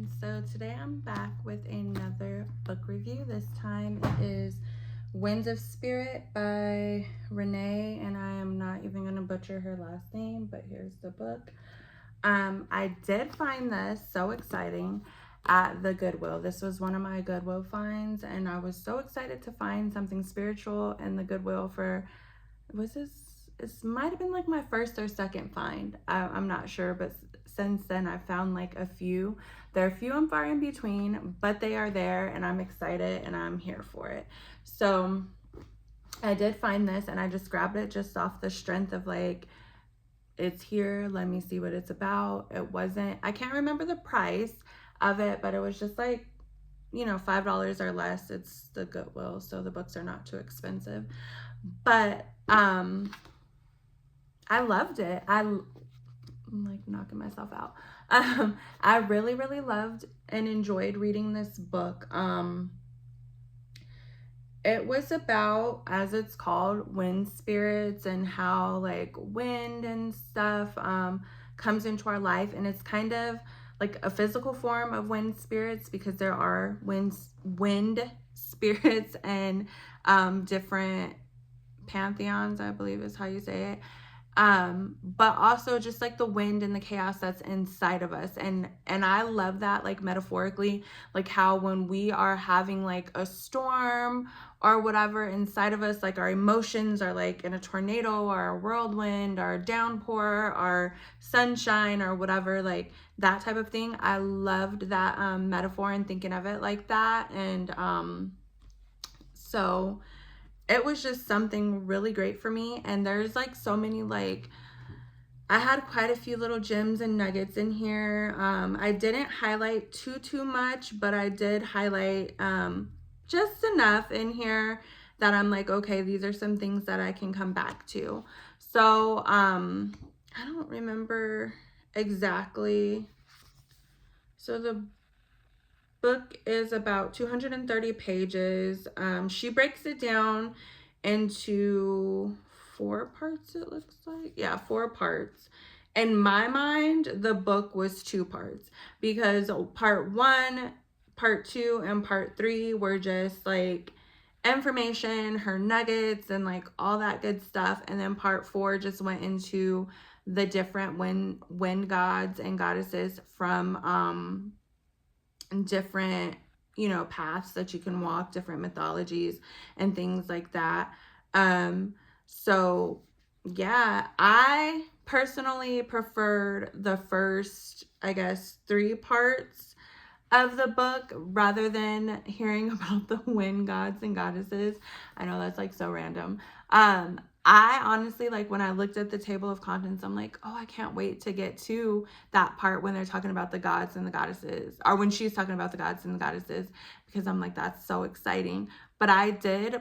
everyone. So today I'm back with another book review. This time it is Winds of Spirit by Rene, and I am not even going to butcher her last name, but here's the book. I did find this so exciting at the Goodwill. This was one of my Goodwill finds, and I was so excited to find something spiritual in the Goodwill for, was this might have been like my first or second find. I'm not sure, but since then I've found like a few. They're few and far in between, but they are there, and I'm excited and I'm here for it. So I did find this, and I just grabbed it just off the strength of like, it's here, let me see what it's about. I can't remember the price of it, but it was just like, $5 or less. It's the Goodwill, so the books are not too expensive. But I loved it. I'm like knocking myself out. I really, really loved and enjoyed reading this book. It was about, as it's called, wind spirits and how like wind and stuff comes into our life, and it's kind of like a physical form of wind spirits because there are wind spirits and different pantheons, I believe is how you say it. But also just like the wind and the chaos that's inside of us, and I love that, like metaphorically, like how when we are having like a storm or whatever inside of us, like our emotions are like in a tornado or a whirlwind or a downpour or sunshine or whatever, like that type of thing. I loved that metaphor and thinking of it like that. And so it was just something really great for me. And there's like so many, like, I had quite a few little gems and nuggets in here. I didn't highlight too much, but I did highlight just enough in here that I'm like, okay, these are some things that I can come back to. So I don't remember exactly. So the book is about 230 pages. She breaks it down into 4 parts, it looks like. Yeah, 4 parts. In my mind, the book was 2 parts because part 1, part 2, and part 3 were just like information, her nuggets, and like all that good stuff. And then part 4 just went into the different wind gods and goddesses from different paths that you can walk, different mythologies and things like that. So yeah, I personally preferred the first, I guess, 3 parts of the book rather than hearing about the wind gods and goddesses. I know that's like so random. I honestly, like, when I looked at the table of contents, I'm like, oh, I can't wait to get to that part when they're talking about the gods and the goddesses, or when she's talking about the gods and the goddesses, because I'm like, that's so exciting. But I did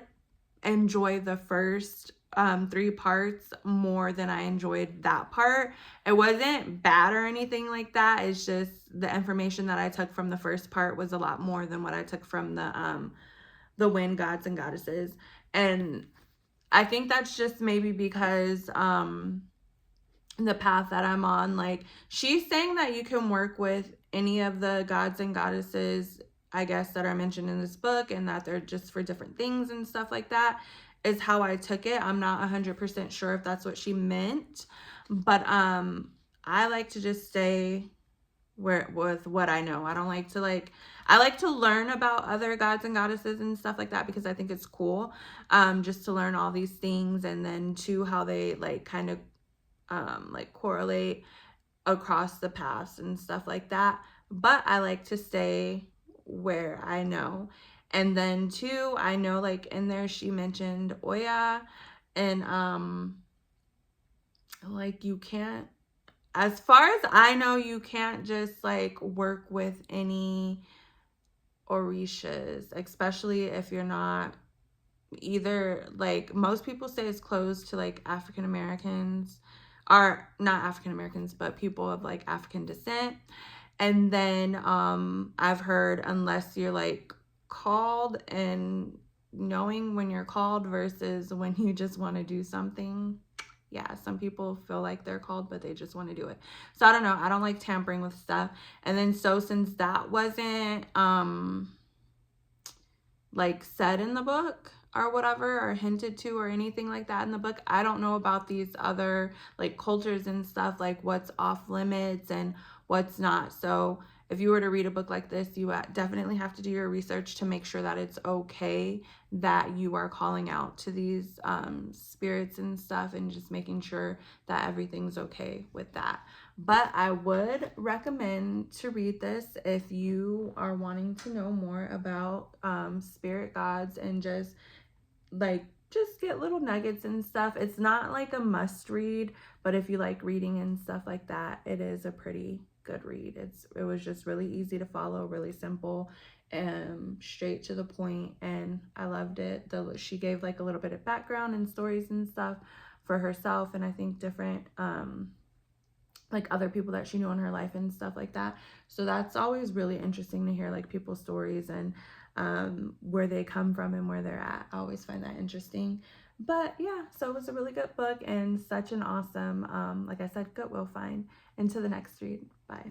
enjoy the first 3 parts more than I enjoyed that part. It wasn't bad or anything like that. It's just the information that I took from the first part was a lot more than what I took from the wind gods and goddesses. And I think that's just maybe because the path that I'm on, like, she's saying that you can work with any of the gods and goddesses, I guess, that are mentioned in this book, and that they're just for different things and stuff like that, is how I took it. I'm not 100% sure if that's what she meant, but I like to just stay with what I know. I don't like to I like to learn about other gods and goddesses and stuff like that because I think it's cool, just to learn all these things, and then too how they like kind of like correlate across the past and stuff like that. But I like to stay where I know. And then too, I know like in there she mentioned Oya, and like you can't, as far as I know, you can't just like work with any orishas, especially if you're not either, like, most people say it's closed to like African Americans, or not African Americans, but people of like African descent. And then I've heard unless you're like called, and knowing when you're called versus when you just want to do something, yeah, some people feel like they're called, but they just want to do it. So I don't know. I don't like tampering with stuff. And then so since that wasn't like said in the book or whatever, or hinted to or anything like that in the book, I don't know about these other like cultures and stuff, like what's off limits and what's not. So if you were to read a book like this, you definitely have to do your research to make sure that it's okay that you are calling out to these spirits and stuff, and just making sure that everything's okay with that. But I would recommend to read this if you are wanting to know more about spirit gods, and just get little nuggets and stuff. It's not like a must read, but if you like reading and stuff like that, it is a pretty good read. It was just really easy to follow, really simple, and straight to the point, and I loved it. She gave like a little bit of background and stories and stuff for herself, and I think different like other people that she knew in her life and stuff like that. So that's always really interesting to hear, like people's stories and where they come from and where they're at. I always find that interesting. But yeah, so it was a really good book and such an awesome, like I said, Goodwill find. Into the next read. Bye.